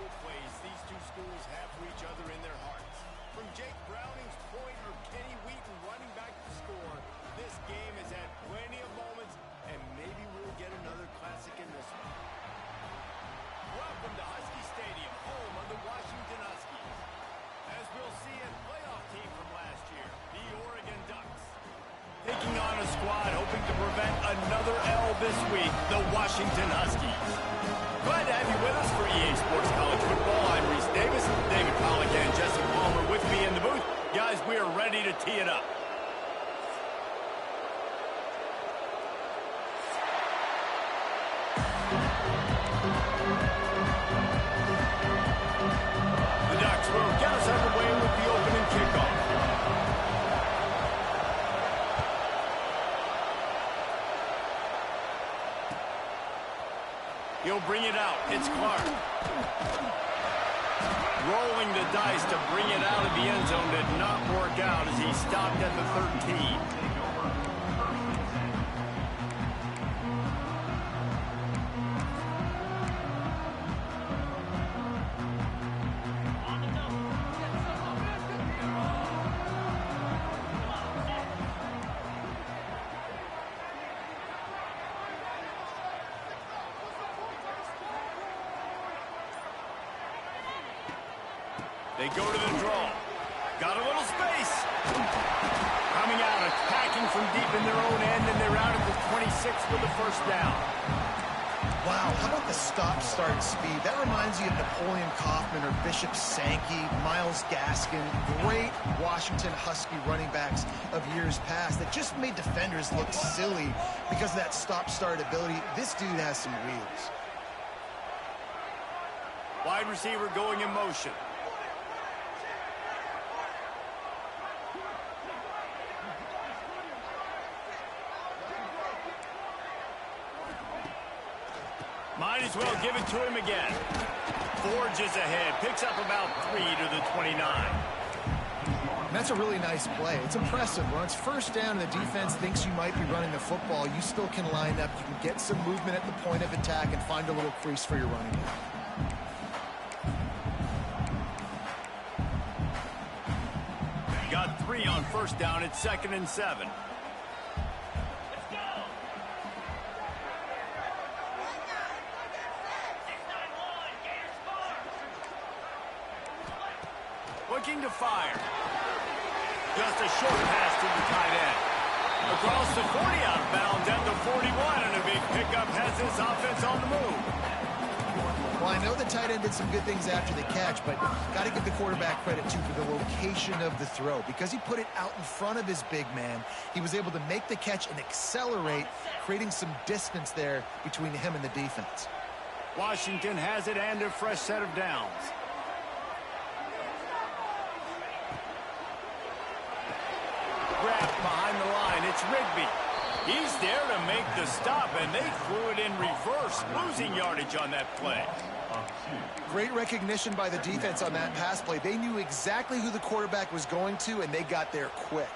beautiful place these two schools have for each other in their hearts. From Jake Browning's point or Kenny Wheaton running back to score, this game has had plenty of moments, and maybe we'll get another classic in this one. Welcome to Husky Stadium, home of the Washington Huskies. As we'll see, a playoff team from last year, the Oregon Ducks. Taking on a squad hoping to prevent another L this week, the Washington Huskies. Glad to have you with us for EA Sports College Football. I'm Reese Davis, David Pollack, and Jesse Palmer with me in the booth. Guys, we are ready to tee it up. The Ducks will get us underway with the opening kickoff. He'll bring it out. It's Clark. Rolling the dice to bring it out of the end zone did not work out as he stopped at the 13. They go to the draw. Got a little space. Coming out, attacking from deep in their own end, and they're out at the 26 with the first down. Wow, how about the stop-start speed? That reminds you of Napoleon Kaufman or Bishop Sankey, Myles Gaskin, great Washington Husky running backs of years past that just made defenders look silly because of that stop-start ability. This dude has some wheels. Wide receiver going in motion. Might as well give it to him again. Forges ahead, picks up about 3 to the 29. That's a really nice play. It's impressive. When it's first down and the defense thinks you might be running the football, you still can line up. You can get some movement at the point of attack and find a little crease for your running back. Got 3 on first down. It's 2nd and 7. Looking to fire. Just a short pass to the tight end. Across the 40, out of bounds at the 41, and a big pickup has this offense on the move. Well, I know the tight end did some good things after the catch, but got to give the quarterback credit, too, for the location of the throw. Because he put it out in front of his big man, he was able to make the catch and accelerate, creating some distance there between him and the defense. Washington has it and a fresh set of downs. Grabbed behind the line, it's Rigby. He's there to make the stop, and they threw it in reverse, losing yardage on that play. Great recognition by the defense on that pass play. They knew exactly who the quarterback was going to, and they got there quick.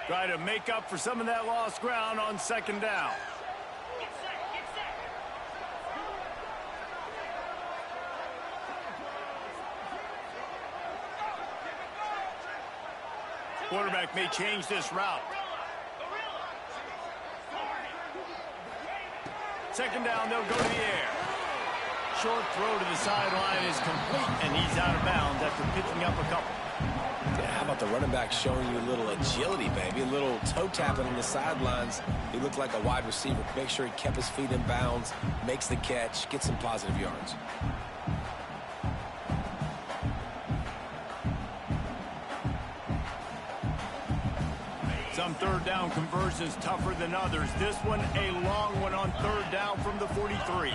Try to make up for some of that lost ground on 2nd down. Quarterback may change this route. 2nd down, they'll go to the air. Short throw to the sideline is complete, and he's out of bounds after picking up a couple. Yeah, how about the running back showing you a little agility, baby? A little toe tapping on the sidelines. He looked like a wide receiver. Make sure he kept his feet in bounds, makes the catch, gets some positive yards. Some 3rd down conversions tougher than others. This one a long one on 3rd down from the 43.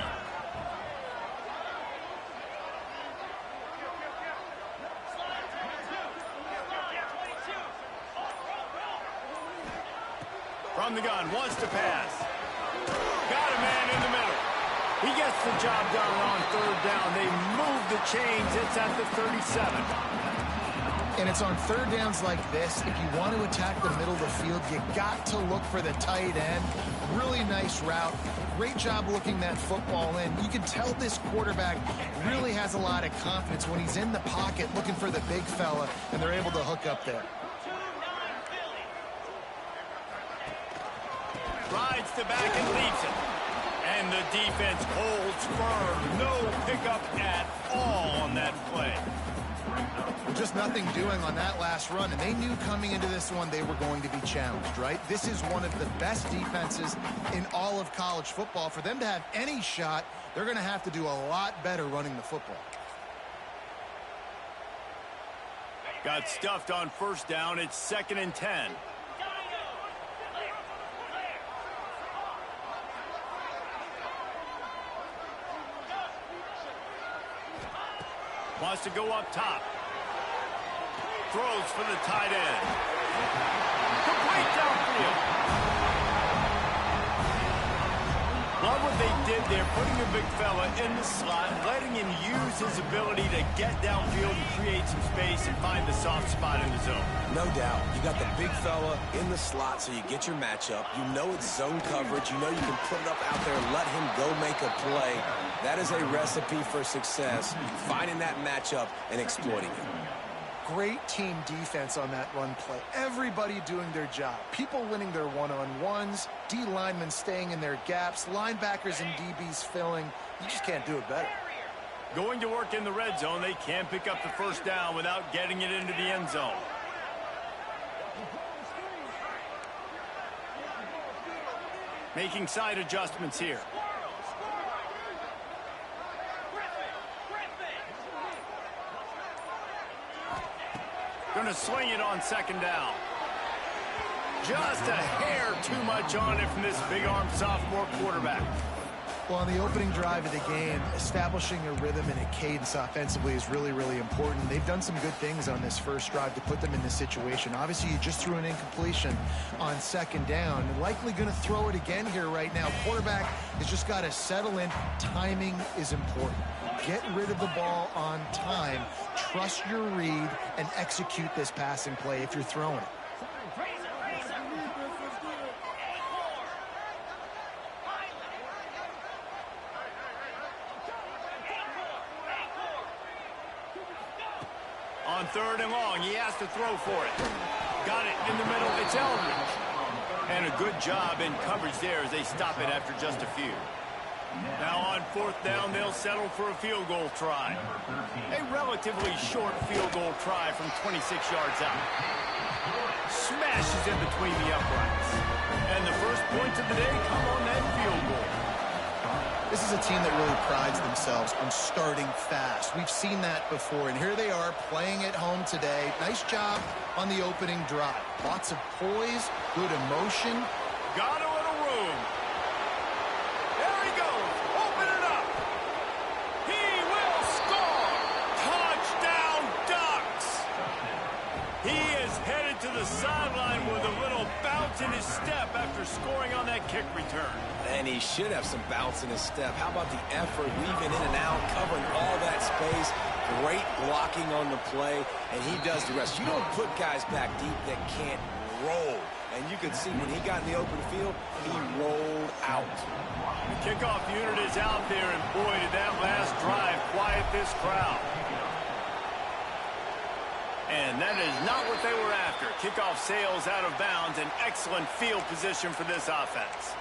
From the gun, wants to pass. Got a man in the middle. He gets the job done on 3rd down. They move the chains. It's at the 37. And it's on third downs like this. If you want to attack the middle of the field, you got to look for the tight end. Really nice route. Great job looking that football in. You can tell this quarterback really has a lot of confidence when he's in the pocket looking for the big fella, and they're able to hook up there. Rides the back and leaves it. And the defense holds firm. No pickup at all on that play. Just nothing doing on that last run, and they knew coming into this one they were going to be challenged, right? This is one of the best defenses in all of college football. For them to have any shot, they're going to have to do a lot better running the football. Got stuffed on first down. It's 2nd and 10. Wants to go up top. Throws for the tight end. Complete downfield. Love what they did there, putting a big fella in the slot, letting him use his ability to get downfield and create some space and find the soft spot in the zone. No doubt. You got the big fella in the slot, so you get your matchup. You know it's zone coverage. You know you can put it up out there and let him go make a play. That is a recipe for success, finding that matchup and exploiting it. Great team defense on that run play. Everybody doing their job. People winning their one-on-ones, D linemen staying in their gaps, linebackers and DBs filling. You just can't do it better. Going to work in the red zone, they can pick up the first down without getting it into the end zone. Making side adjustments here. Going to swing it on 2nd down. Just a hair too much on it from this big-armed sophomore quarterback. Well, on the opening drive of the game, establishing a rhythm and a cadence offensively is really, really important. They've done some good things on this first drive to put them in this situation. Obviously, you just threw an incompletion on 2nd down. Likely going to throw it again here right now. Quarterback has just got to settle in. Timing is important. Get rid of the ball on time. Trust your read and execute this passing play if you're throwing it. On 3rd and long, he has to throw for it. Got it in the middle. It's Eldridge. And a good job in coverage there as they stop it after just a few. Now on 4th down, they'll settle for a field goal try. A relatively short field goal try from 26 yards out. Smashes in between the uprights. And the first points of the day come on that field goal. This is a team that really prides themselves on starting fast. We've seen that before, and here they are playing at home today. Nice job on the opening drive. Lots of poise, good emotion. Got a little room. There he goes. Open it up. He will score. Touchdown, Ducks. He is headed to the sideline with a little bounce in his step after scoring on that kick return. And he should have some bounce in his step. How about the effort, weaving in and out, covering all that space. Great blocking on the play, and he does the rest. You don't put guys back deep that can't roll. And you can see when he got in the open field, he rolled out. The kickoff unit is out there, and boy, did that last drive quiet this crowd. And that is not what they were after. Kickoff sails out of bounds, an excellent field position for this offense.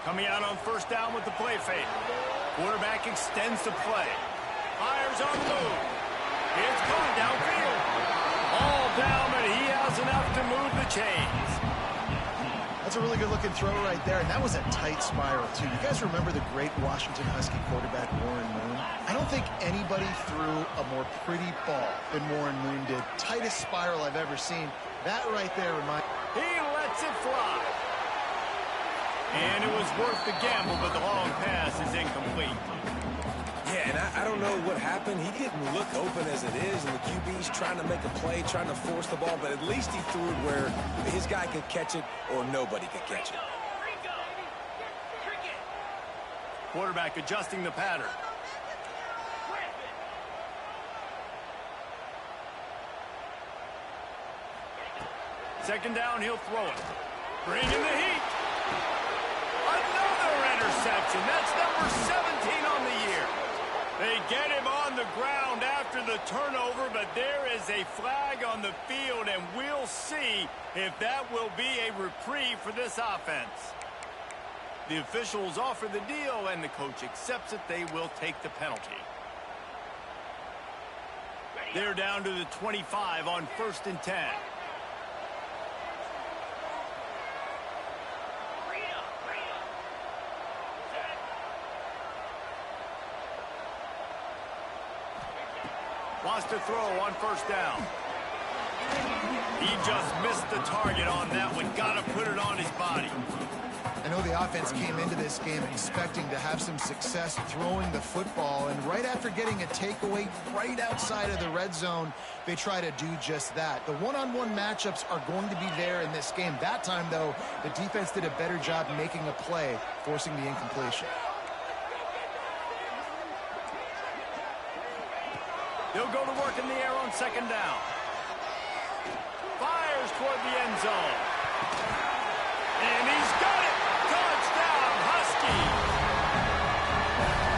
Coming out on 1st down with the play fake. Quarterback extends the play. Fires on the move. It's going downfield. All down, but he has enough to move the chains. That's a really good-looking throw right there, and that was a tight spiral, too. You guys remember the great Washington Husky quarterback, Warren Moon? I don't think anybody threw a more pretty ball than Warren Moon did. Tightest spiral I've ever seen. That right there reminds... He lets it fly. And it was worth the gamble, but the long pass is incomplete. Yeah, and I don't know what happened. He didn't look open as it is, and the QB's trying to make a play, trying to force the ball, but at least he threw it where his guy could catch it or nobody could catch it. Quarterback adjusting the pattern. Second down, he'll throw it. Bring in the heat. Another interception. That's number 17 on the year. They get him on the ground after the turnover, but there is a flag on the field, and we'll see if that will be a reprieve for this offense. The officials offer the deal, and the coach accepts it. They will take the penalty. They're down to the 25 on 1st and 10. Wants to throw on 1st down. He just missed the target on that one. Got to put it on his body. I know the offense came into this game expecting to have some success throwing the football, and right after getting a takeaway right outside of the red zone, they try to do just that. The one-on-one matchups are going to be there in this game. That time, though, the defense did a better job making a play, forcing the incompletion. He'll go to work in the air on 2nd down. Fires toward the end zone. And he's got it! Touchdown, Husky!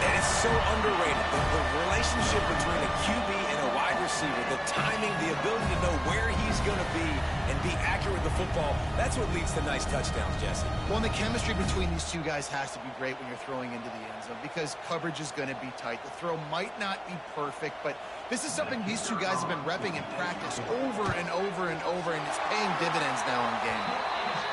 And it's so underrated. The relationship between a QB and a wide receiver, the timing, the ability to know where he's going to be and be accurate with the football, that's what leads to nice touchdowns, Jesse. Well, and the chemistry between these two guys has to be great when you're throwing into the end zone because coverage is going to be tight. The throw might not be perfect, but this is something these two guys have been repping in practice over and over and over, and it's paying dividends now in game.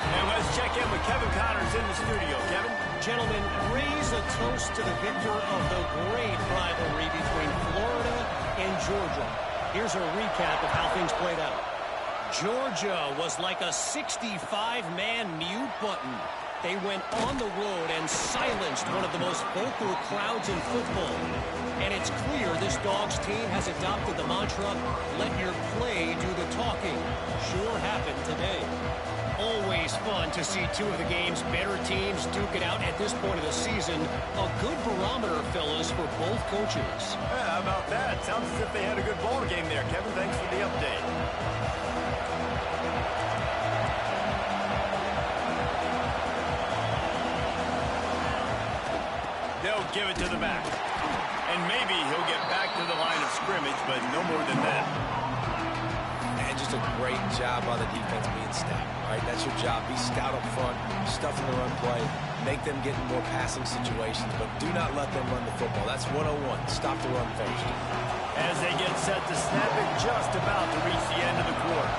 And let's check in with Kevin Connors in the studio. Kevin? Gentlemen, raise a toast to the victor of the great rivalry between Florida and Georgia. Here's a recap of how things played out. Georgia was like a 65-man mute button. They went on the road and silenced one of the most vocal crowds in football. And it's clear this Dogs team has adopted the mantra, let your play do the talking. Sure happened today. Always fun to see two of the game's better teams duke it out at this point of the season. A good barometer, fellas, for both coaches. Yeah, how about that? Sounds as if they had a good ball game there, Kevin. Thanks for the update. They'll give it to the back. And maybe he'll get back to the line of scrimmage, but no more than that. And just a great job by the defense being stout. All right, that's your job. Be stout up front, stuff in the run play, make them get in more passing situations, but do not let them run the football. That's 101. Stop the run first. As they get set to snap it, just about to reach the end of the quarter.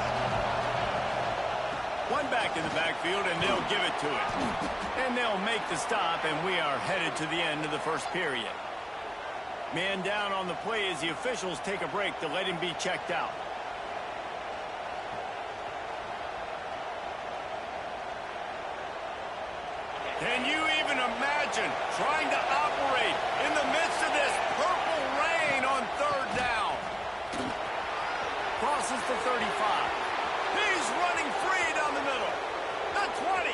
One back in the backfield, and they'll give it to it. And they'll make the stop, and we are headed to the end of the first period. Man down on the play as the officials take a break to let him be checked out. Can you even imagine trying to operate in the midst of this purple rain on 3rd down? Crosses the 35. He's running free down the middle. The 20.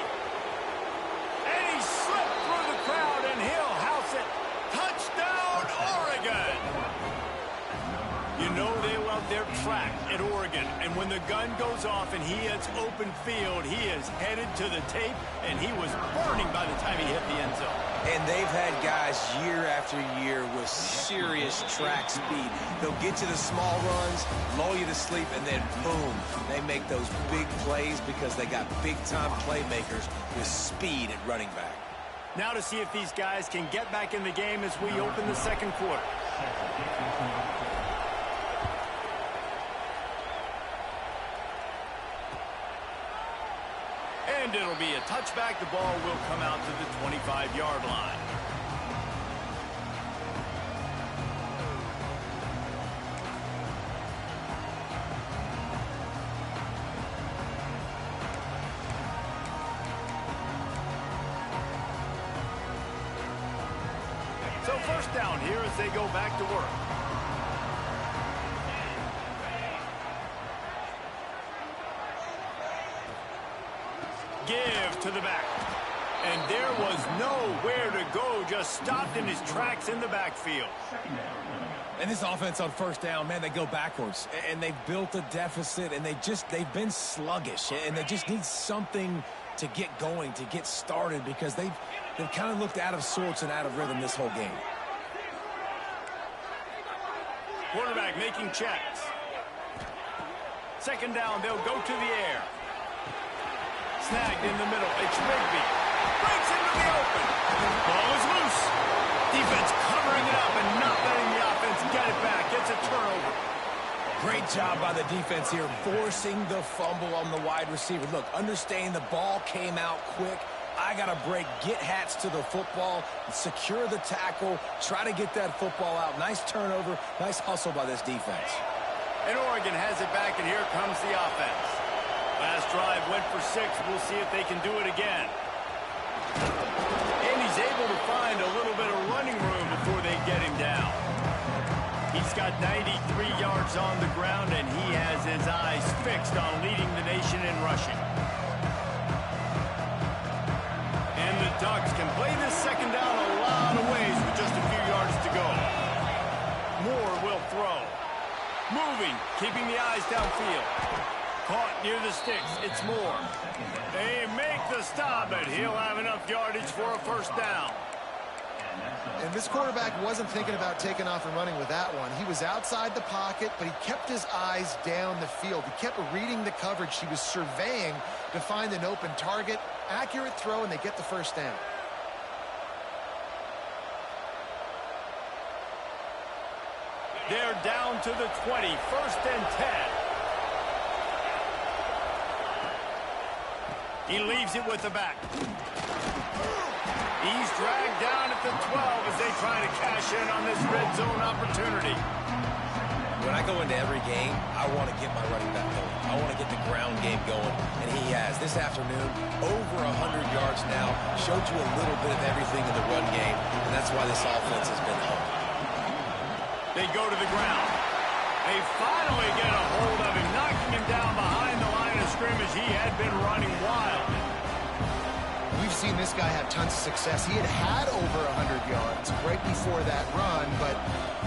And he slipped through the crowd, and he'll house it. Touchdown, Oregon! You know they love their track at Oregon, and when the gun goes off and he hits open field, he is headed to the tape, and he was burning by the time he hit the end zone. And they've had guys year after year with serious track speed. They'll get to the small runs, lull you to sleep, and then boom, they make those big plays because they got big-time playmakers with speed at running back. Now to see if these guys can get back in the game as we open the 2nd quarter. And it'll be a touchback. The ball will come out to the 25-yard line. So 1st down here as they go back to work. Give to the back. And there was nowhere to go, just stopped in his tracks in the backfield. And this offense on first down, man, they go backwards. And they've built a deficit, and they've been sluggish. And they just need something to get going, to get started, because they've kind of looked out of sorts and out of rhythm this whole game. Quarterback making checks. Second down, they'll go to the air. Snagged in the middle. It's Rigby. Breaks into the open. Ball is loose. Defense covering it up and not letting the offense get it back. Gets a turnover. Great job by the defense here, forcing the fumble on the wide receiver. Look, understanding the ball came out quick. I got to break, get hats to the football, secure the tackle, try to get that football out. Nice turnover, nice hustle by this defense. And Oregon has it back, and here comes the offense. Last drive went for 6. We'll see if they can do it again. And he's able to find a little bit of running room before they get him down. He's got 93 yards on the ground, and he has his eyes fixed on leading the nation in rushing. And the Ducks can play this second down a lot of ways with just a few yards to go. Moore will throw. Moving, keeping the eyes downfield. Caught near the sticks. It's Moore. They make the stop, but he'll have enough yardage for a first down. And this quarterback wasn't thinking about taking off and running with that one. He was outside the pocket, but he kept his eyes down the field. He kept reading the coverage. He was surveying to find an open target. Accurate throw, and they get the first down. They're down to the 20, 1st and 10. He leaves it with the back. He's dragged down at the 12 as they try to cash in on this red zone opportunity. When I go into every game, I want to get my running back going. I want to get the ground game going, and he has. This afternoon, over 100 yards now, showed you a little bit of everything in the run game, and that's why this offense has been home. They go to the ground. They finally get a hold of him, knocking him down behind the line of scrimmage. He had been running wild. We've seen this guy have tons of success. He had over 100 yards right before that run, but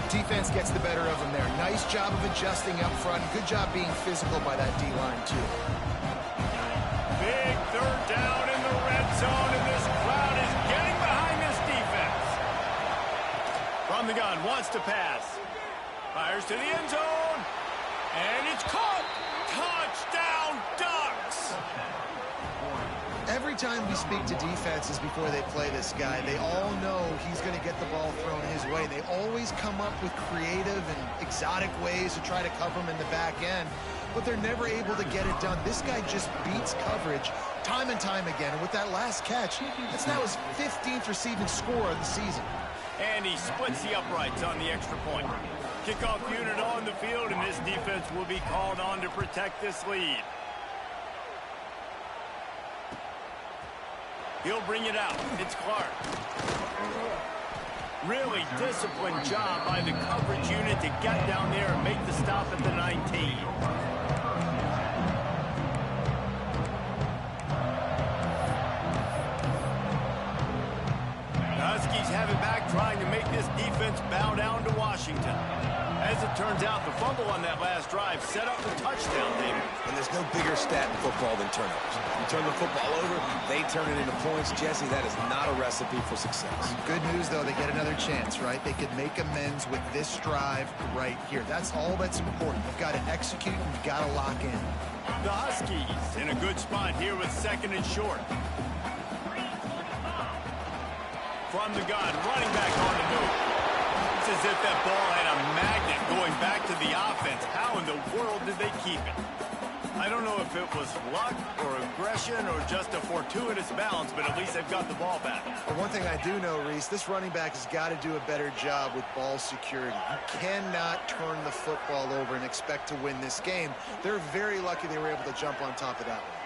defense gets the better of him there. Nice job of adjusting up front. Good job being physical by that D-line, too. Big third down in the red zone, and this crowd is getting behind this defense. From the gun, wants to pass. Fires to the end zone, and it's caught. Touchdown, Ducks! Every time we speak to defenses before they play this guy, they all know he's going to get the ball thrown his way. They always come up with creative and exotic ways to try to cover him in the back end, but they're never able to get it done. This guy just beats coverage time and time again, and with that last catch, that's now his 15th receiving score of the season. And he splits the uprights on the extra point. Kickoff unit on the field, and this defense will be called on to protect this lead. He'll bring it out. It's Clark. Really disciplined job by the coverage unit to get down there and make the stop at the 19. The Huskies have it back, trying to make this defense bow down to Washington. As it turns out, the fumble on that last drive set up the touchdown, David. And there's no bigger stat in football than turnovers. You turn the football over, they turn it into points. Jesse, that is not a recipe for success. Good news, though, they get another chance, right? They could make amends with this drive right here. That's all that's important. You've got to execute, and you've got to lock in. The Huskies in a good spot here with 2nd and short. From the gun, running back on the move. It's as if that ball had a magnet going back to the offense. How in the world did they keep it? I don't know if it was luck or aggression or just a fortuitous bounce, but at least they've got the ball back. But one thing I do know, Reese, this running back has got to do a better job with ball security. You cannot turn the football over and expect to win this game. They're very lucky they were able to jump on top of that one.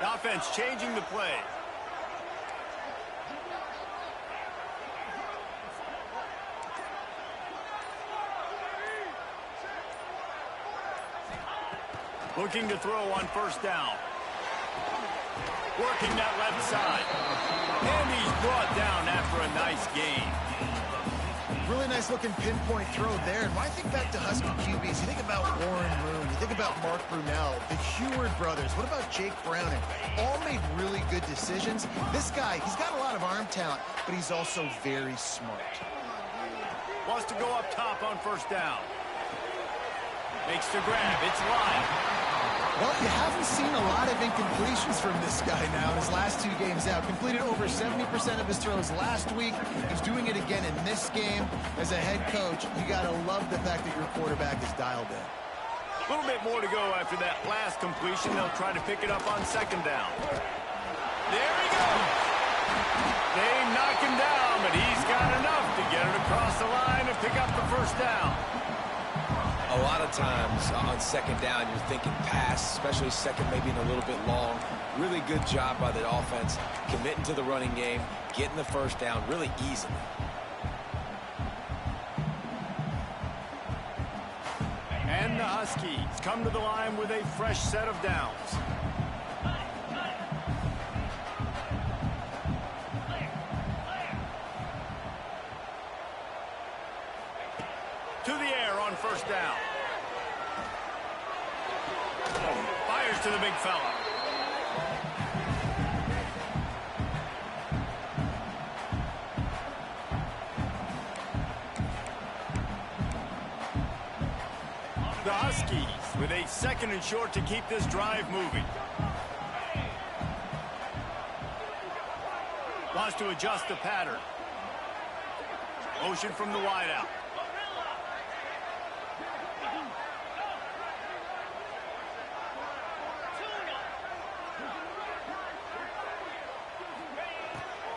The offense changing the play. Looking to throw on first down. Working that left side. And he's brought down after a nice gain. Really nice looking pinpoint throw there. And when I think back to Husky QBs, you think about Warren Moon, you think about Mark Brunell, the Heward brothers. What about Jake Browning? All made really good decisions. This guy, he's got a lot of arm talent, but he's also very smart. Wants to go up top on first down. Makes the grab. It's line. Well, you haven't seen a lot of incompletions from this guy now in his last 2 games out. Completed over 70% of his throws last week. He's doing it again in this game. As a head coach, you got to love the fact that your quarterback is dialed in. A little bit more to go after that last completion. They'll try to pick it up on second down. There he goes. They knock him down, but he's got enough to get it across the line and pick up the first down. A lot of times on second down, you're thinking pass, especially second, maybe in a little bit long. Really good job by the offense, committing to the running game, getting the first down really easily. And the Huskies come to the line with a fresh set of downs. To the air on first down. Fires to the big fella. The Huskies with a second and short to keep this drive moving. Wants to adjust the pattern. Motion from the wideout.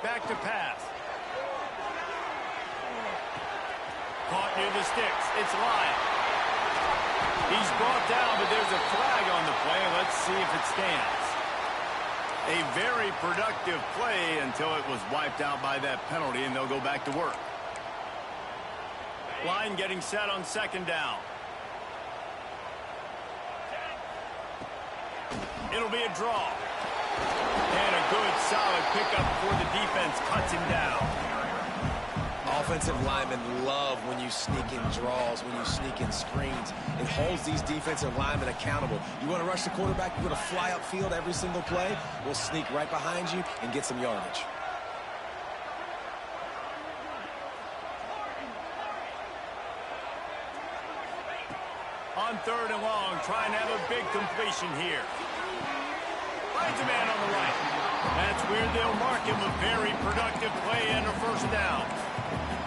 Back to pass. Caught near the sticks. It's Lyon. He's brought down, but there's a flag on the play. Let's see if it stands. A very productive play until it was wiped out by that penalty, and they'll go back to work. Line getting set on second down. It'll be a draw. And a good, solid pickup before the defense cuts him down. Offensive linemen love when you sneak in draws, when you sneak in screens. It holds these defensive linemen accountable. You want to rush the quarterback, you want to fly upfield every single play, we'll sneak right behind you and get some yardage. On third and long, trying to have a big completion here. Finds a man on the right. That's where they'll mark him a very productive play and a first down.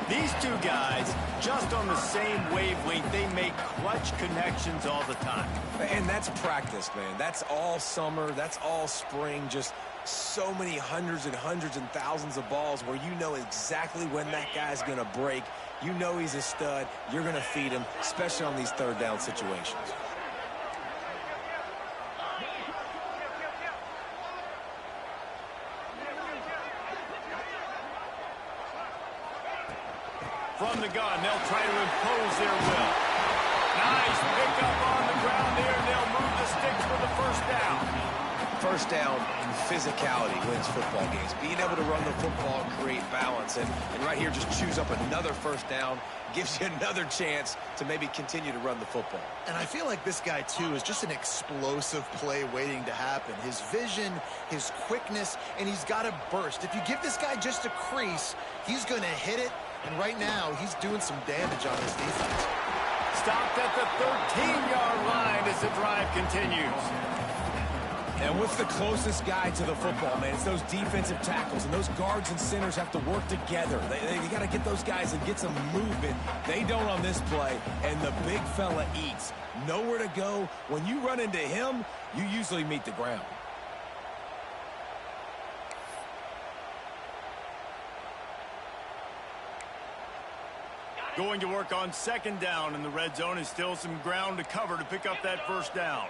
These two guys, just on the same wavelength, they make clutch connections all the time. And that's practice, man. That's all summer. That's all spring. Just so many hundreds and thousands of balls where you know exactly when that guy's going to break. You know he's a stud. You're going to feed him, especially on these third down situations. From the gun, they'll try to impose their will. Nice pickup on the ground there, and they'll move the sticks for the first down. First down, physicality wins football games. Being able to run the football and create balance. And right here, just choose up another first down. Gives you another chance to maybe continue to run the football. And I feel like this guy, too, is just an explosive play waiting to happen. His vision, his quickness, and he's got a burst. If you give this guy just a crease, he's going to hit it. And right now, he's doing some damage on this defense. Stopped at the 13-yard line as the drive continues. And what's the closest guy to the football, man? It's those defensive tackles, and those guards and centers have to work together. They got to get those guys and get some movement. They don't on this play, and the big fella eats. Nowhere to go. When you run into him, you usually meet the ground. Going to work on second down in the red zone, and still some ground to cover to pick up that first down.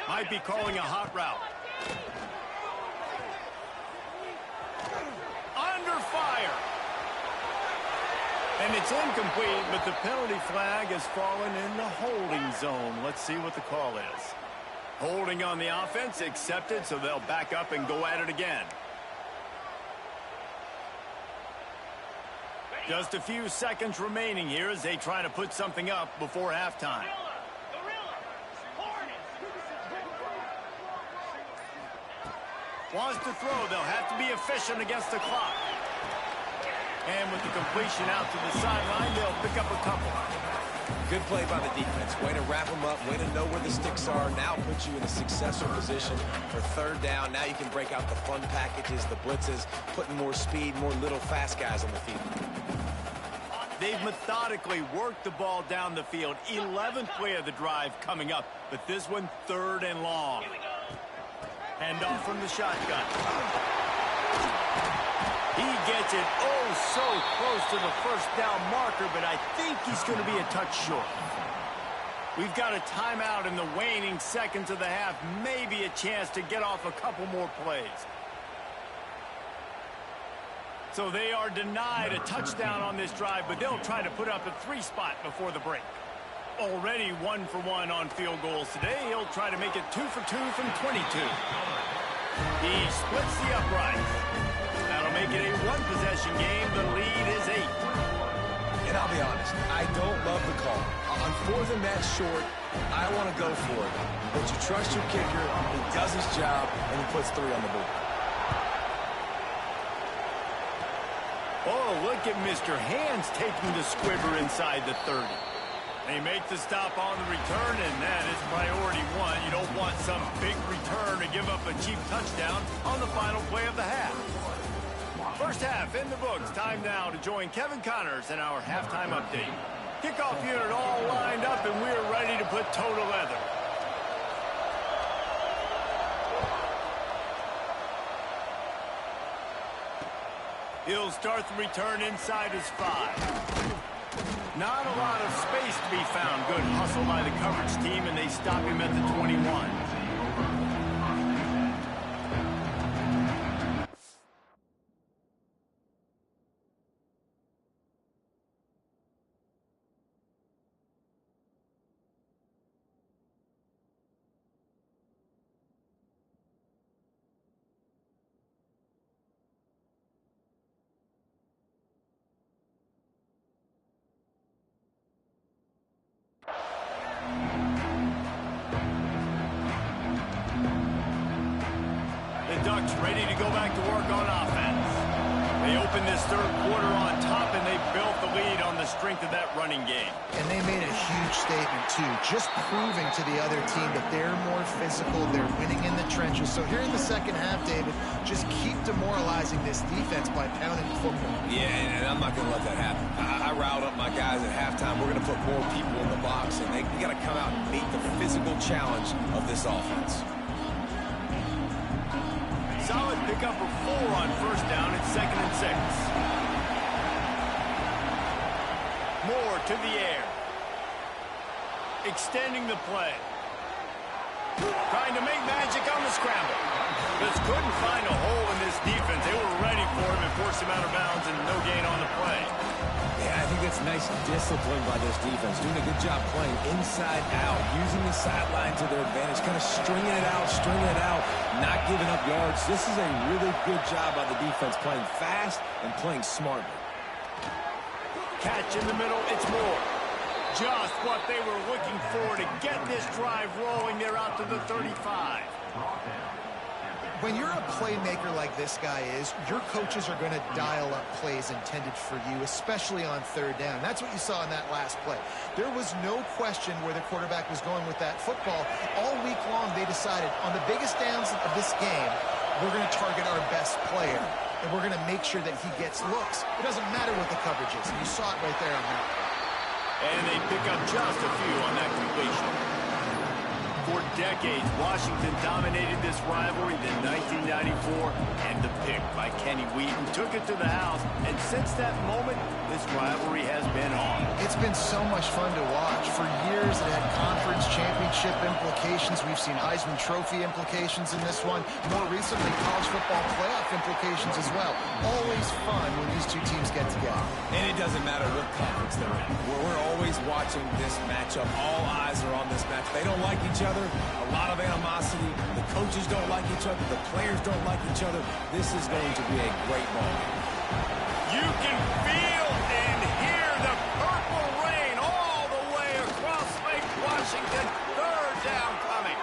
Might be calling a hot route. Under fire. And And it's incomplete, but the penalty flag has fallen in the holding zone. Let's see what the call is. Holding on the offense, accepted, so they'll back up and go at it again. Just a few seconds remaining here as they try to put something up before halftime. Wants to throw. They'll have to be efficient against the clock. And with the completion out to the sideline, they'll pick up a couple. Good play by the defense. Way to wrap them up. Way to know where the sticks are. Now puts you in a successful position for third down. Now you can break out the fun packages, the blitzes, putting more speed, more little fast guys on the field. They've methodically worked the ball down the field. 11th play of the drive coming up, but this one third and long. Hand off from the shotgun. He gets it so close to the first down marker, but I think he's going to be a touch short. We've got a timeout in the waning seconds of the half. Maybe a chance to get off a couple more plays. So they are denied a touchdown on this drive, but they'll try to put up a 3-spot before the break. Already 1 for 1 on field goals today. He'll try to make it 2 for 2 from 22. He splits the uprights. That'll make it a one-possession game. The lead is 8. And I'll be honest, I don't love the call. On 4th and that short, I want to go for it. But you trust your kicker, he does his job, and he puts 3 on the board. Oh, look at Mr. Hands taking the squibber inside the 30. They make the stop on the return, and that is priority 1. You don't want some big return to give up a cheap touchdown on the final play of the half. First half in the books. Time now to join Kevin Connors in our halftime update. Kickoff unit all lined up, and we're ready to put toe to leather. He'll start the return inside his 5. Not a lot of space to be found. Good hustle by the coverage team, and they stop him at the 21. Ducks ready to go back to work on offense. They opened this third quarter on top, and they built the lead on the strength of that running game. And they made a huge statement, too, just proving to the other team that they're more physical, they're winning in the trenches. So here in the second half, David, just keep demoralizing this defense by pounding the football. Yeah, and I'm not going to let that happen. I riled up my guys at halftime. We're going to put more people in the box, and we got to come out and meet the physical challenge of this offense. Solid pickup of 4 on first down. It's 2nd and 6. Moore to the air. Extending the play. Trying to make magic on the scramble. Just couldn't find a hole in this defense. They were ready for him and forced him out of bounds, and no gain on the play. Yeah, I think that's nice discipline by this defense. Doing a good job playing inside out, using the sideline to their advantage, kind of stringing it out, not giving up yards. This is a really good job by the defense, playing fast and playing smartly. Catch in the middle, it's Moore. Just what they were looking for to get this drive rolling. They're out to the 35. When you're a playmaker like this guy is, your coaches are going to dial up plays intended for you, especially on third down. That's what you saw in that last play. There was no question where the quarterback was going with that football. All week long, they decided on the biggest downs of this game, we're going to target our best player, and we're going to make sure that he gets looks. It doesn't matter what the coverage is. You saw it right there on that. And they pick up just a few on that completion. For decades, Washington dominated this rivalry. The 1994, and the pick by Kenny Wheaton took it to the house, and since that moment, this rivalry has been on. It's been so much fun to watch. For years, it had conference championship implications. We've seen Heisman Trophy implications in this one. More recently, college football playoff implications as well. Always fun when these two teams get together. And it doesn't matter what conference they're in. We're always watching this matchup. All eyes are on this match. They don't like each other. A lot of animosity. The coaches don't like each other. The players don't like each other. This is going to be a great moment. You can feel and hear the purple rain all the way across Lake Washington. Third down coming.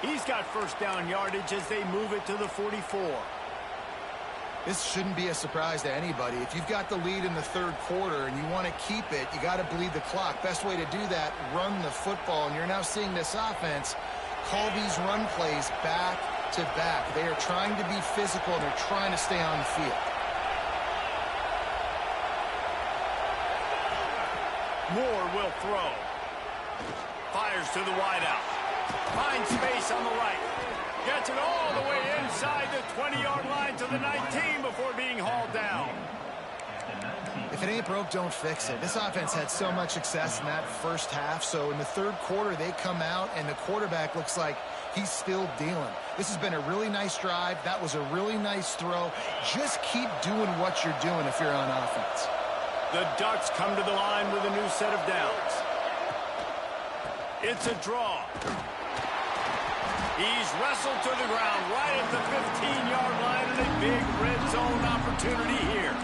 He's got first down yardage as they move it to the 44. This shouldn't be a surprise to anybody. If you've got the lead in the third quarter and you want to keep it, you got to bleed the clock. Best way to do that, run the football. And you're now seeing this offense call these run plays back to back. They are trying to be physical, and they're trying to stay on the field. Moore will throw. Fires to the wideout. Finds space on the right. Gets it all the way inside the 20-yard line to the 19 before being hauled down. If it ain't broke, don't fix it. This offense had so much success in that first half, so in the third quarter, they come out, and the quarterback looks like he's still dealing. This has been a really nice drive. That was a really nice throw. Just keep doing what you're doing if you're on offense. The Ducks come to the line with a new set of downs. It's a draw. He's wrestled to the ground right at the 15-yard line, and a big red zone opportunity here.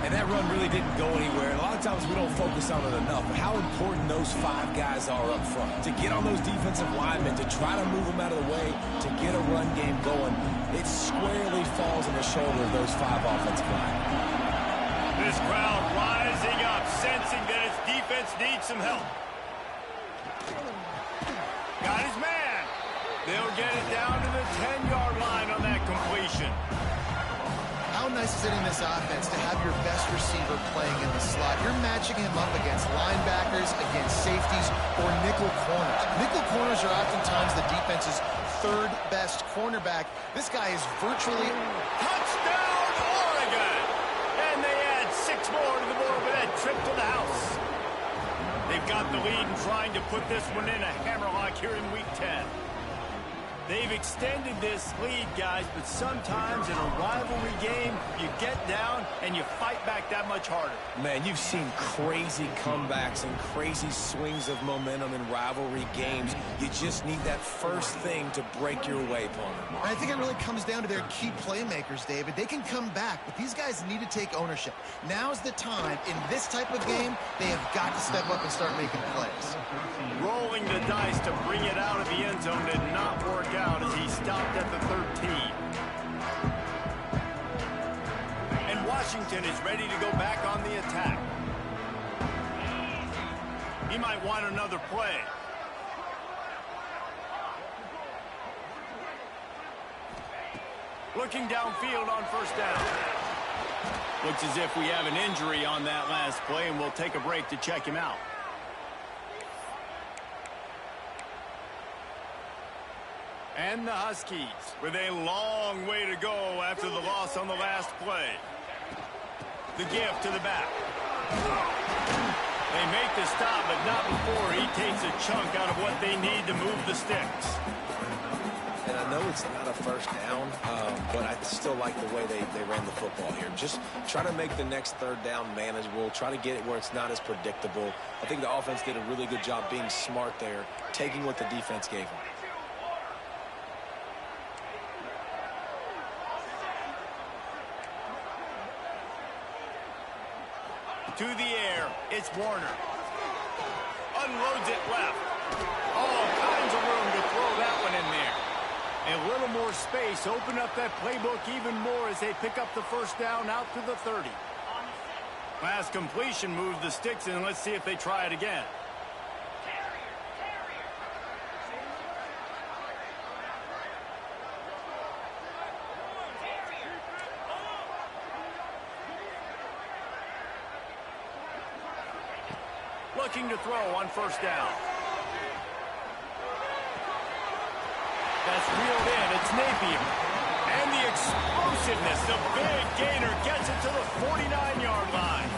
And that run really didn't go anywhere. And a lot of times we don't focus on it enough, but how important those five guys are up front. To get on those defensive linemen, to try to move them out of the way, to get a run game going, it squarely falls on the shoulder of those five offensive linemen. This crowd rising up, sensing that its defense needs some help. Got his man. They'll get it down to the 10-yard line on that completion. How nice is it in this offense to have your best receiver playing in the slot? You're matching him up against linebackers, against safeties, or nickel corners. Nickel corners are oftentimes the defense's third best cornerback. This guy is virtually... Touchdown, Oregon! And they add 6 more to the board with that trip to the house. They've got the lead and trying to put this one in a hammerlock here in Week 10. They've extended this lead, guys, but sometimes in a rivalry game, you get down and you fight back that much harder. Man, you've seen crazy comebacks and crazy swings of momentum in rivalry games. You just need that first thing to break your way, Palmer. I think it really comes down to their key playmakers, David. They can come back, but these guys need to take ownership. Now's the time. In this type of game, they have got to step up and start making plays. Rolling the dice to bring it out of the end zone did not work out as he stopped at the 13. And Washington is ready to go back on the attack. He might want another play. Looking downfield on first down. Looks as if we have an injury on that last play, and we'll take a break to check him out. And the Huskies with a long way to go after the loss on the last play. The give to the back. They make the stop, but not before he takes a chunk out of what they need to move the sticks. And I know it's not a first down, but I still like the way they ran the football here. Just try to make the next third down manageable. Try to get it where it's not as predictable. I think the offense did a really good job being smart there, taking what the defense gave them. To the air, it's Warner. Unloads it left. All kinds of room to throw that one in there. A little more space, open up that playbook even more as they pick up the first down out to the 30. Last completion moves the sticks in. Let's see if they try it again. Looking to throw on first down. That's reeled in. It's Napier. And the explosiveness, the big gainer gets it to the 49-yard line.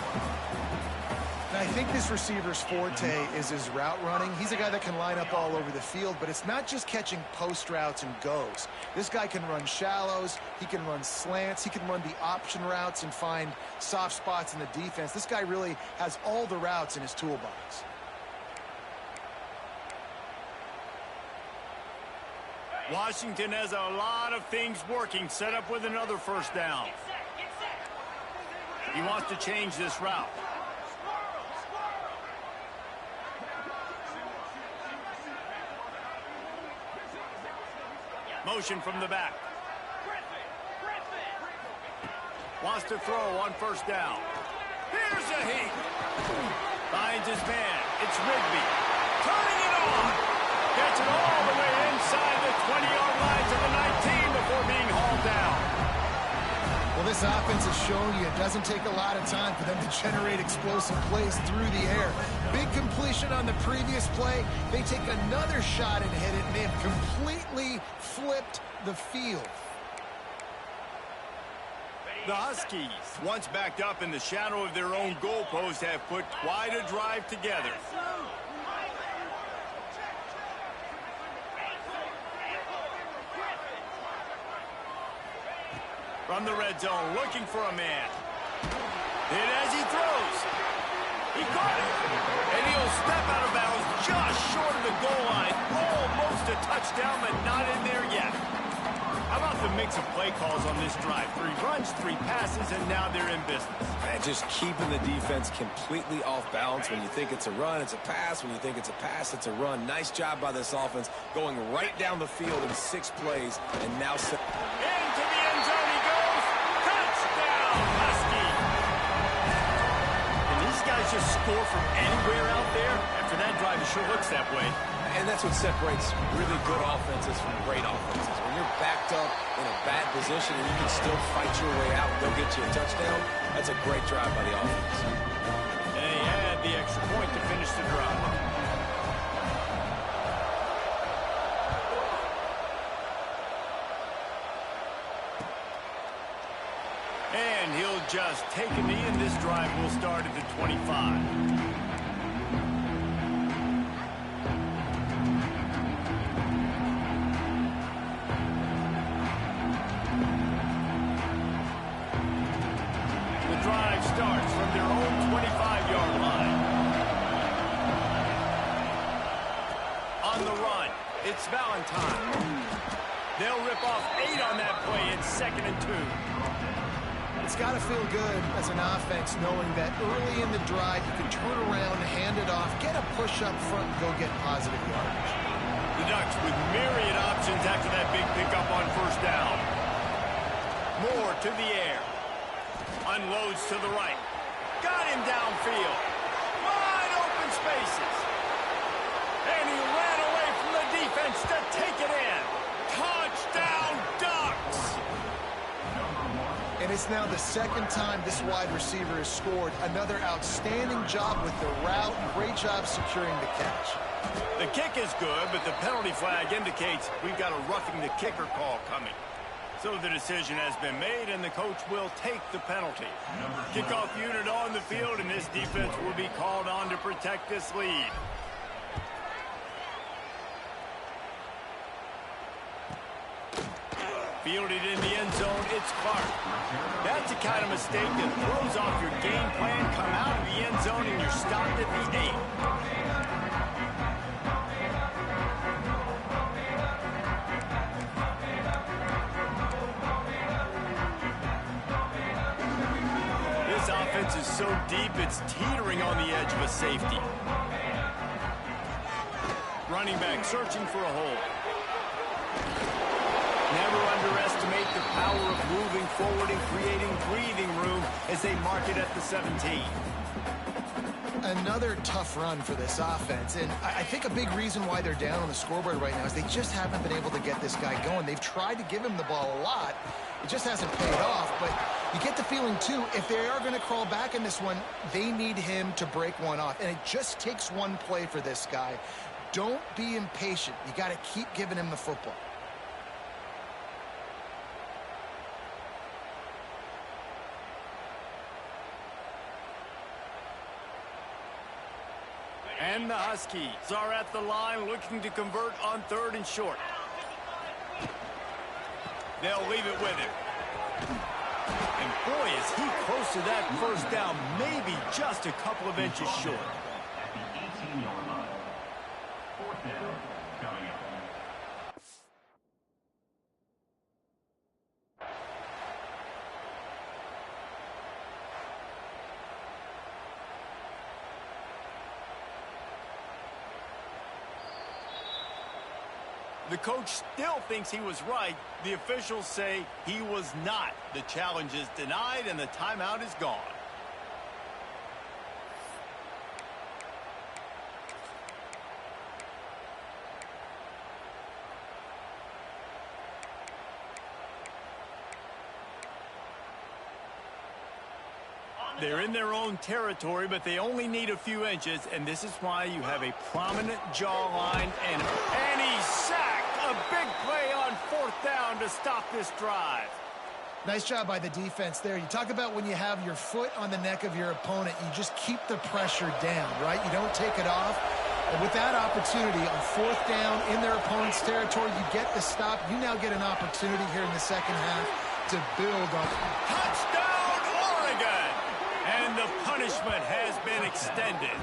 Now, I think this receiver's forte is his route running. He's a guy that can line up all over the field, but it's not just catching post routes and goes. This guy can run shallows, he can run slants, he can run the option routes and find soft spots in the defense. This guy really has all the routes in his toolbox. Washington has a lot of things working, set up with another first down. He wants to change this route. Motion from the back. Wants to throw on first down. Here's a heat. Finds his man. It's Rigby. Turning it on. Gets it all the way inside the 20-yard line to the 19 before being hauled down. Well, this offense has shown you it doesn't take a lot of time for them to generate explosive plays through the air. Big completion on the previous play. They take another shot and hit it, and they have completely flipped the field. The Huskies, once backed up in the shadow of their own goalpost, have put quite a drive together. From the red zone, looking for a man. Hit as he throws. He caught it. And he'll step out of bounds just short of the goal line. Almost a touchdown, but not in there yet. How about the mix of play calls on this drive? 3 runs, 3 passes, and now they're in business. Man, just keeping the defense completely off balance. When you think it's a run, it's a pass. When you think it's a pass, it's a run. Nice job by this offense, going right down the field in 6 plays, and now... Into the end zone he goes. Touchdown, Husky. And these guys just score from anywhere out there. After that drive, it sure looks that way. And that's what separates really good offenses from great offenses. When you're backed up in a bad position and you can still fight your way out and go get you a touchdown, that's a great drive by the offense. And he had the extra point to finish the drive. And he'll just take a knee, and this drive will start at the 25. Starts from their own 25-yard line. On the run, it's Valentine. They'll rip off 8 on that play. It's 2nd and 2. It's got to feel good as an offense knowing that early in the drive you can turn around, hand it off, get a push up front, and go get positive yardage. The Ducks with myriad options after that big pickup on first down. Moore to the air. Unloads to the right. Got him downfield. Wide open spaces. And he ran away from the defense to take it in. Touchdown, Ducks! And it's now the 2nd time this wide receiver has scored. Another outstanding job with the route. Great job securing the catch. The kick is good, but the penalty flag indicates we've got a roughing the kicker call coming. So the decision has been made, and the coach will take the penalty. Kickoff unit on the field, and this defense will be called on to protect this lead. Fielded in the end zone, it's Clark. That's the kind of mistake that throws off your game plan. Come out of the end zone, and you're stopped at the 8. Offense is so deep, it's teetering on the edge of a safety. Running back searching for a hole. Never underestimate the power of moving forward and creating breathing room as they mark it at the 17. Another tough run for this offense, and I think a big reason why they're down on the scoreboard right now is they just haven't been able to get this guy going. They've tried to give him the ball a lot. It just hasn't paid off, but you get the feeling, too, if they are going to crawl back in this one, they need him to break one off, and it just takes one play for this guy. Don't be impatient. You got to keep giving him the football. And the Huskies are at the line looking to convert on 3rd and short. They'll leave it with him. And boy, is he close to that first down, maybe just a couple of inches short. At the 18-yard line. 4th down coming up. The coach still thinks he was right. The officials say he was not. The challenge is denied and the timeout is gone. They're in their own territory, but they only need a few inches, and this is why you have a prominent jawline, and he's sacked. A big play on 4th down to stop this drive. Nice job by the defense there. You talk about when you have your foot on the neck of your opponent, you just keep the pressure down, right? You don't take it off. And with that opportunity on 4th down in their opponent's territory, you get the stop. You now get an opportunity here in the second half to build on. Touchdown, Oregon! And the punishment has been extended.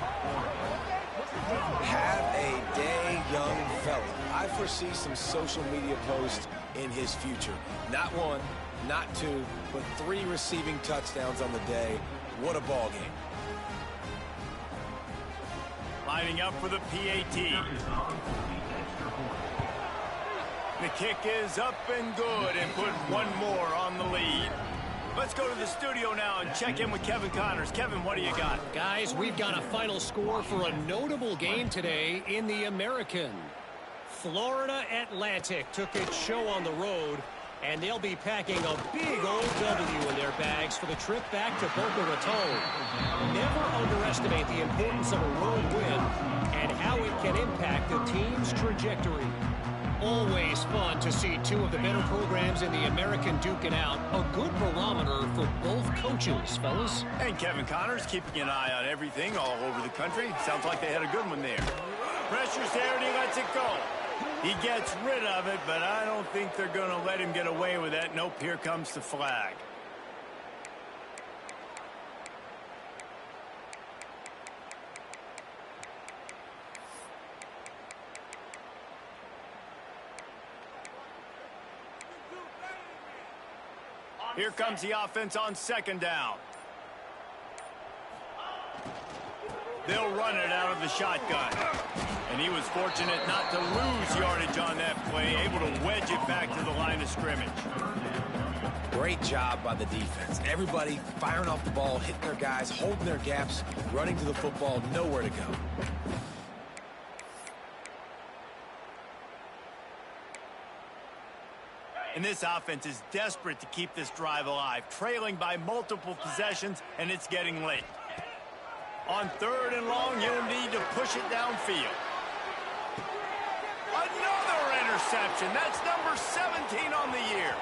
Have a day, young fella. I foresee some social media posts in his future. Not 1, not 2, but 3 receiving touchdowns on the day. What a ball game. Lining up for the PAT. The kick is up and good and put one more on the lead. Let's go to the studio now and check in with Kevin Connors. Kevin, what do you got? Guys, we've got a final score for a notable game today in the American. Florida Atlantic took its show on the road, and they'll be packing a big old W in their bags for the trip back to Boca Raton. Never underestimate the importance of a road win and how it can impact the team's trajectory. Always fun to see 2 of the better programs in the American duke it out. A good barometer for both coaches, fellas. And Kevin Connors keeping an eye on everything all over the country. Sounds like they had a good one there. Pressure's there and he lets it go. He gets rid of it, but I don't think they're going to let him get away with that. Nope, here comes the flag. Here comes the offense on 2nd down. They'll run it out of the shotgun. And he was fortunate not to lose yardage on that play, able to wedge it back to the line of scrimmage. Great job by the defense. Everybody firing off the ball, hitting their guys, holding their gaps, running to the football, nowhere to go. And this offense is desperate to keep this drive alive, trailing by multiple possessions, and it's getting late. On 3rd and long, you'll need to push it downfield. Another interception. That's number 17 on the year.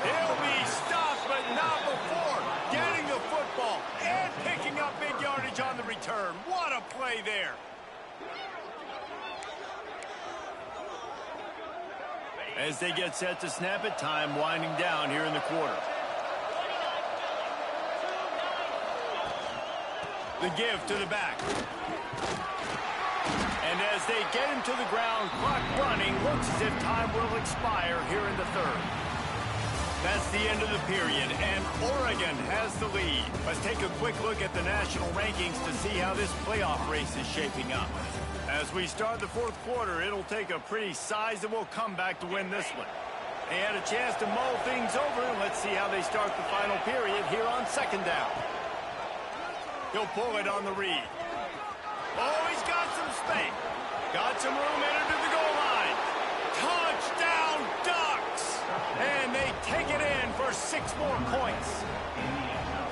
He'll be stopped, but not before getting the football and picking up big yardage on the return. What a play there. As they get set to snap it, time winding down here in the quarter. The give to the back. And as they get him to the ground, clock running, looks as if time will expire here in the 3rd. That's the end of the period, and Oregon has the lead. Let's take a quick look at the national rankings to see how this playoff race is shaping up. As we start the 4th quarter, it'll take a pretty sizable comeback to win this one. They had a chance to mull things over, and let's see how they start the final period here on 2nd down. He'll pull it on the read. Oh, he's got some space. Got some room, entered to the goal line. Touchdown, Ducks! And they take it in for 6 more points.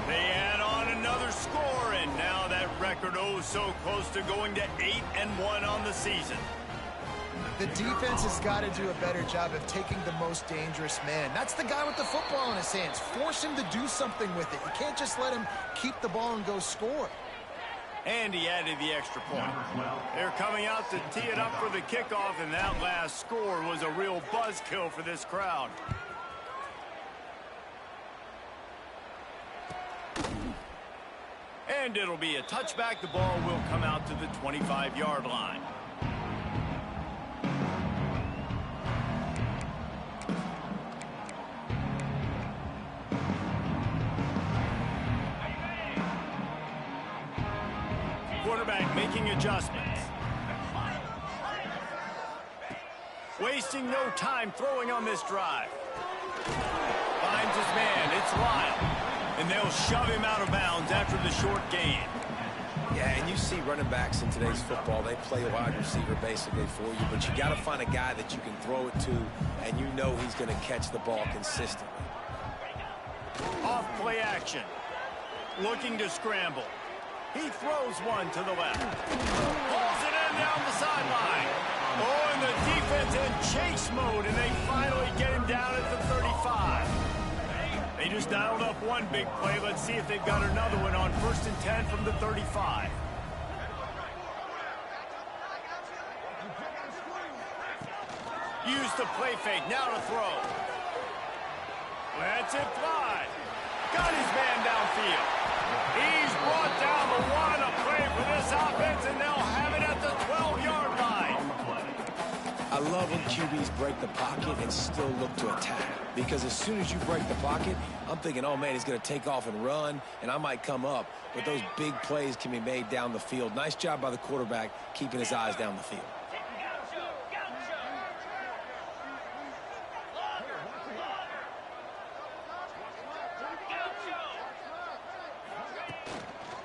They add on another score, and now that record oh so close to going to 8-1 on the season. The defense has got to do a better job of taking the most dangerous man. That's the guy with the football in his hands. Force him to do something with it. You can't just let him keep the ball and go score. And he added the extra point. They're coming out to tee it up for the kickoff, and that last score was a real buzzkill for this crowd. And it'll be a touchback. The ball will come out to the 25-yard line. Quarterback making adjustments. Wasting no time throwing on this drive. Finds his man. It's Lyle. And they'll shove him out of bounds after the short gain. Yeah, and you see running backs in today's football, they play a wide receiver basically for you, but you got to find a guy that you can throw it to, and you know he's going to catch the ball consistently. Off play action. Looking to scramble. He throws one to the left. Pulls it in down the sideline. Oh, and the defense in chase mode, and they finally get him down at the 35. They just dialed up one big play. Let's see if they've got another one on 1st and 10 from the 35. Use the play fake. Now to throw. Lets it fly. Got his man downfield. He's brought down the one. A play for this offense, and they'll have it at the 12-yard line. I love when QBs break the pocket and still look to attack. Because as soon as you break the pocket, I'm thinking, oh, man, he's going to take off and run, and I might come up. But those big plays can be made down the field. Nice job by the quarterback keeping his eyes down the field.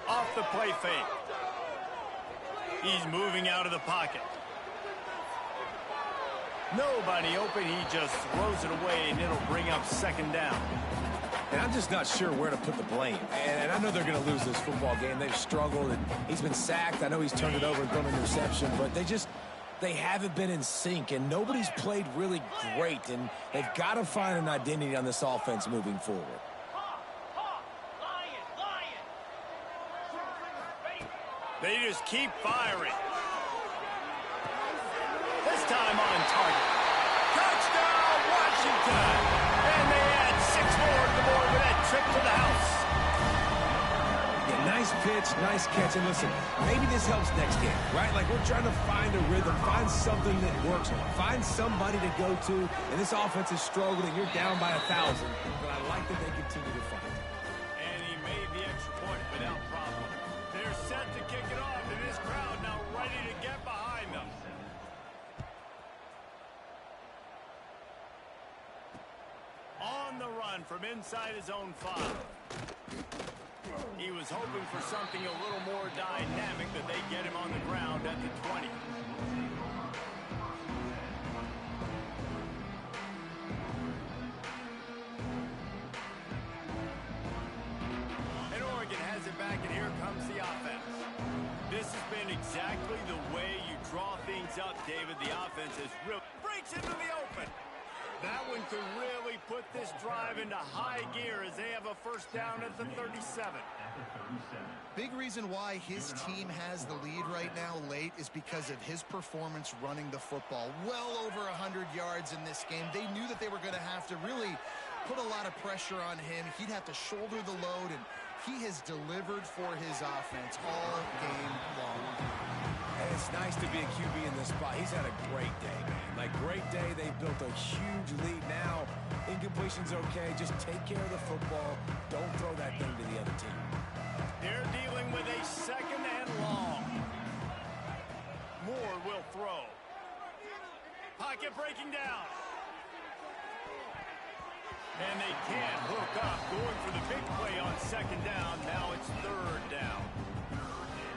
Off the play fake. He's moving out of the pocket. Nobody open. He just throws it away, and it'll bring up 2nd down. And I'm just not sure where to put the blame. And I know they're going to lose this football game. They've struggled, and he's been sacked. I know he's turned it over and thrown an interception, but they haven't been in sync, and nobody's played really great, and they've got to find an identity on this offense moving forward. They just keep firing. This time on target. Touchdown, Washington! And they add 6 more to the board with that trip to the house. Yeah, nice pitch, nice catch. And listen, maybe this helps next game, right? Like we're trying to find a rhythm, find something that works, find somebody to go to. And this offense is struggling. You're down by 1,000. But I like that they continue to fight. And he made the extra point without problem. They're set to kick it off, and this crowd now ready to get behind them. On the run from inside his own 5. He was hoping for something a little more dynamic, that they get him on the ground at the 20. And Oregon has it back, and here comes the offense. This has been exactly the way you draw things up, David. The offense has really breaks into the open. That one could really put this drive into high gear as they have a 1st down at the 37. Big reason why his team has the lead right now late is because of his performance running the football. Well over 100 yards in this game. They knew that they were going to have to really put a lot of pressure on him. He'd have to shoulder the load, and he has delivered for his offense all game long. And it's nice to be a QB in this spot. He's had a great day, man. Like, great day. They've built a huge lead now. Incompletion's okay. Just take care of the football. Don't throw that thing to the other team. They're dealing with a 2nd and long. Moore will throw. Pocket breaking down. And they can't hook up. Going for the big play on 2nd down. Now it's 3rd down.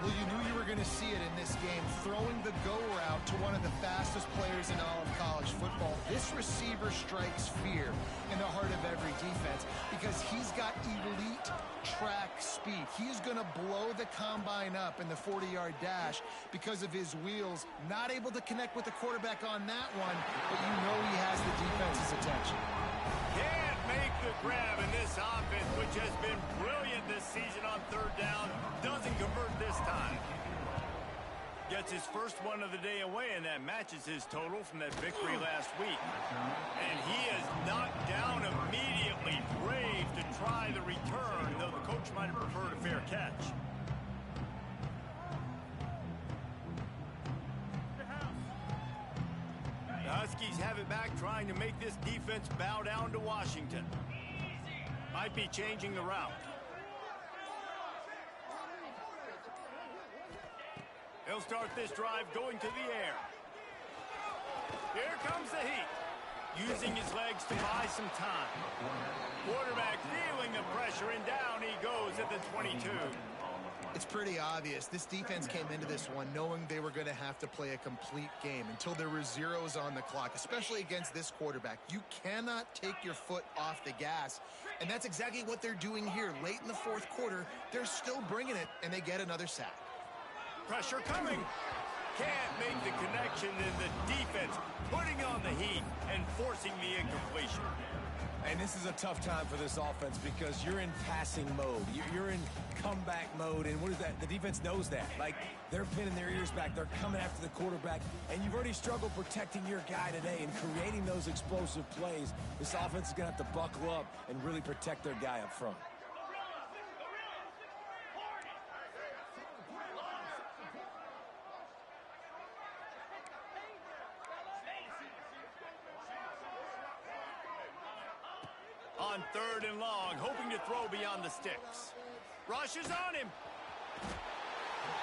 Well, you knew you were going to see it in this game, throwing the go route to one of the fastest players in all of college football. This receiver strikes fear in the heart of every defense because he's got elite track speed. He is going to blow the combine up in the 40-yard dash because of his wheels. Not able to connect with the quarterback on that one, but you know he has the defense's attention. Can't make the grab in this offense, which coach has been brilliant this season on third down. Doesn't convert this time. Gets his first one of the day away, and that matches his total from that victory last week. And he is knocked down immediately. Brave to try the return, though the coach might have preferred a fair catch. The Huskies have it back, trying to make this defense bow down to Washington. Might be changing the route. He'll start this drive going to the air. Here comes the heat. Using his legs to buy some time. Quarterback feeling the pressure, and down he goes at the 22. It's pretty obvious. This defense came into this one knowing they were going to have to play a complete game until there were zeros on the clock, especially against this quarterback. You cannot take your foot off the gas, and that's exactly what they're doing here. Late in the fourth quarter, they're still bringing it, and they get another sack. Pressure coming. Can't make the connection, and the defense putting on the heat and forcing the incompletion. And this is a tough time for this offense because you're in passing mode. You're in comeback mode, and what is that? The defense knows that. Like, they're pinning their ears back. They're coming after the quarterback, and you've already struggled protecting your guy today and creating those explosive plays. This offense is going to have to buckle up and really protect their guy up front. On third and long, hoping to throw beyond the sticks. Rushes on him.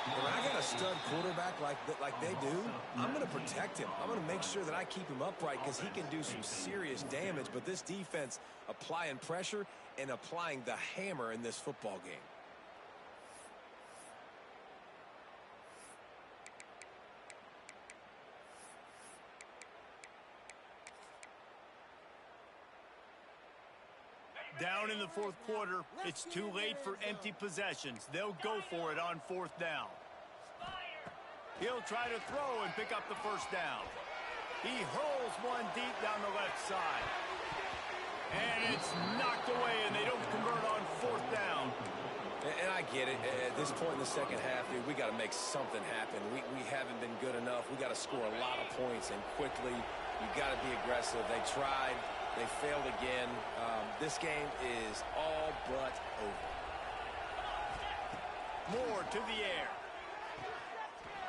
When I got a stud quarterback like they do, I'm going to protect him. I'm going to make sure that I keep him upright because he can do some serious damage. But this defense applying pressure and applying the hammer in this football game. Down in the fourth quarter, it's too late for empty possessions. They'll go for it on fourth down. He'll try to throw and pick up the first down. He hurls one deep down the left side. And it's knocked away, and they don't convert on fourth down. And I get it. At this point in the second half, dude, we got to make something happen. We haven't been good enough. We got to score a lot of points, and quickly. You got to be aggressive. They tried. They failed again. This game is all but over. Moore to the air.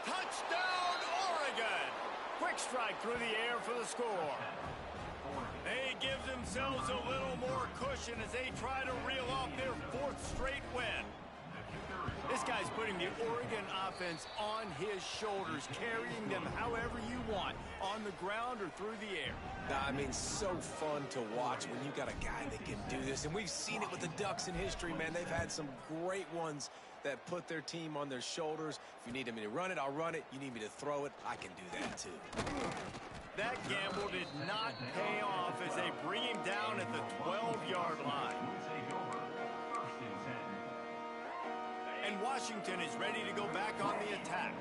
Touchdown, Oregon! Quick strike through the air for the score. They give themselves a little more cushion as they try to reel off their fourth straight win. This guy's putting the Oregon offense on his shoulders, carrying them however you want, on the ground or through the air. I mean, so fun to watch when you got a guy that can do this. And we've seen it with the Ducks in history, man. They've had some great ones that put their team on their shoulders. If you need me to run it, I'll run it. You need me to throw it, I can do that too. That gamble did not pay off as they bring him down at the 12-yard line. And Washington is ready to go back on the attack.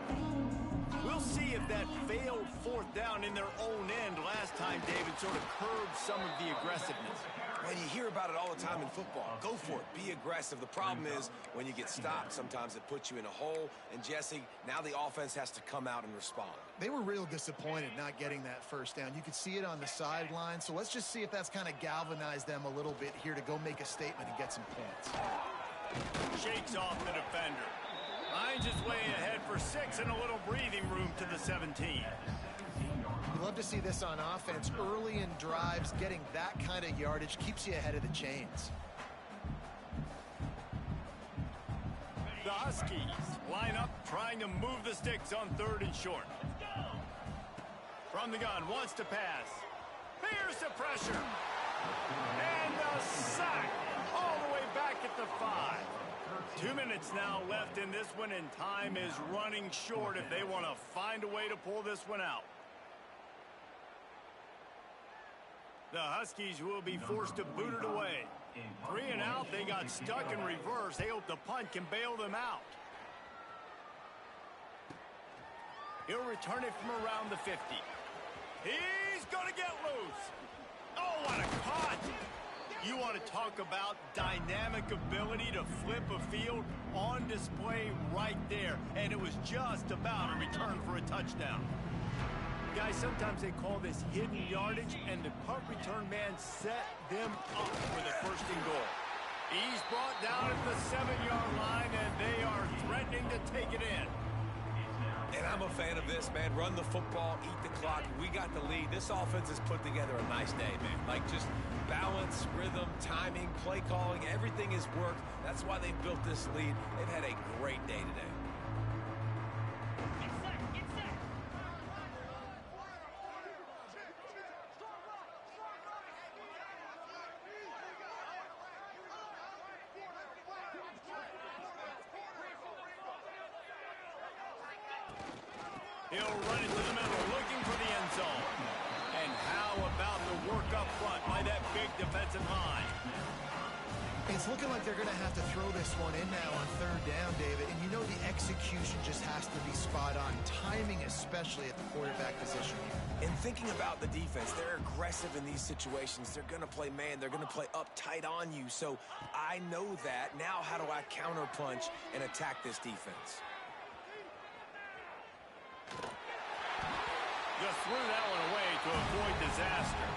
We'll see if that failed fourth down in their own end last time, David, sort of curbed some of the aggressiveness. Man, you hear about it all the time in football. Go for it. Be aggressive. The problem is when you get stopped, sometimes it puts you in a hole. And, Jesse, now the offense has to come out and respond. They were real disappointed not getting that first down. You could see it on the sideline. So let's just see if that's kind of galvanized them a little bit here to go make a statement and get some points. Shakes off the defender. Finds his way ahead for 6 and a little breathing room to the 17. You love to see this on offense. Early in drives, getting that kind of yardage keeps you ahead of the chains. The Huskies line up, trying to move the sticks on third and short. From the gun, wants to pass. Here's the pressure. And the sack all the way back at the 5. 2 minutes now left in this one, and time is running short if they want to find a way to pull this one out. The Huskies will be forced to boot it away. 3 and out, they got stuck in reverse. They hope the punt can bail them out. He'll return it from around the 50. He's going to get loose. Oh, what a caught. You want to talk about dynamic ability to flip a field on display right there. And it was just about a return for a touchdown. Guys, sometimes they call this hidden yardage, and the punt return man set them up for the first and goal. He's brought down at the 7-yard line, and they are threatening to take it in. And I'm a fan of this, man. Run the football, eat the clock. We got the lead. This offense has put together a nice day, man. Like, just balance, rhythm, timing, play calling, everything has worked. That's why they built this lead. They've had a great day today. He'll run it to the middle, looking for the end zone. And how about the work up front by that big defensive line? It's looking like they're going to have to throw this one in now on third down, David. And you know the execution just has to be spot on. Timing, especially at the quarterback position. And thinking about the defense, they're aggressive in these situations. They're going to play man. They're going to play up tight on you. So I know that. Now how do I counterpunch and attack this defense? Just threw that one away to avoid disaster.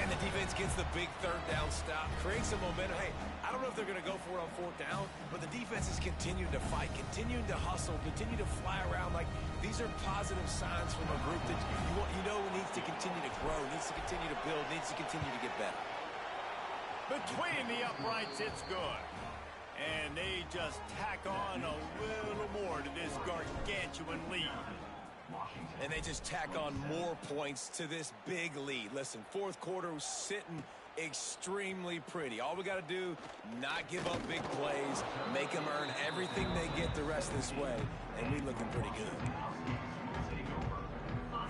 And the defense gets the big third down stop, creates some momentum. Hey, I don't know if they're going to go for it on fourth down, but the defense is continuing to fight, continuing to hustle, continue to fly around. Like, these are positive signs from a group that you know needs to continue to grow, needs to continue to build, needs to continue to get better. Between the uprights, it's good. And they just tack on a little more to this gargantuan lead. And they just tack on more points to this big lead. Listen, fourth quarter was sitting extremely pretty. All we got to do, not give up big plays, make them earn everything they get the rest of this way, and we looking pretty good.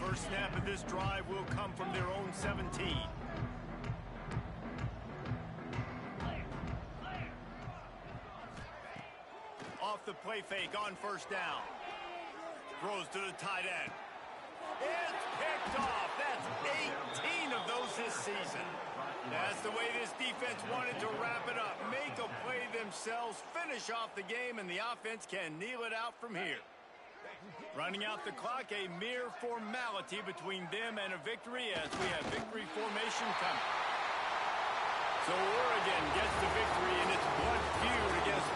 First snap of this drive will come from their own 17. Off the play fake on first down. Throws to the tight end. It's picked off. That's 18 of those this season. That's the way this defense wanted to wrap it up. Make a play themselves, finish off the game, and the offense can kneel it out from here. Running out the clock, a mere formality between them and a victory as we have victory formation coming. So Oregon gets the victory in its blood feud against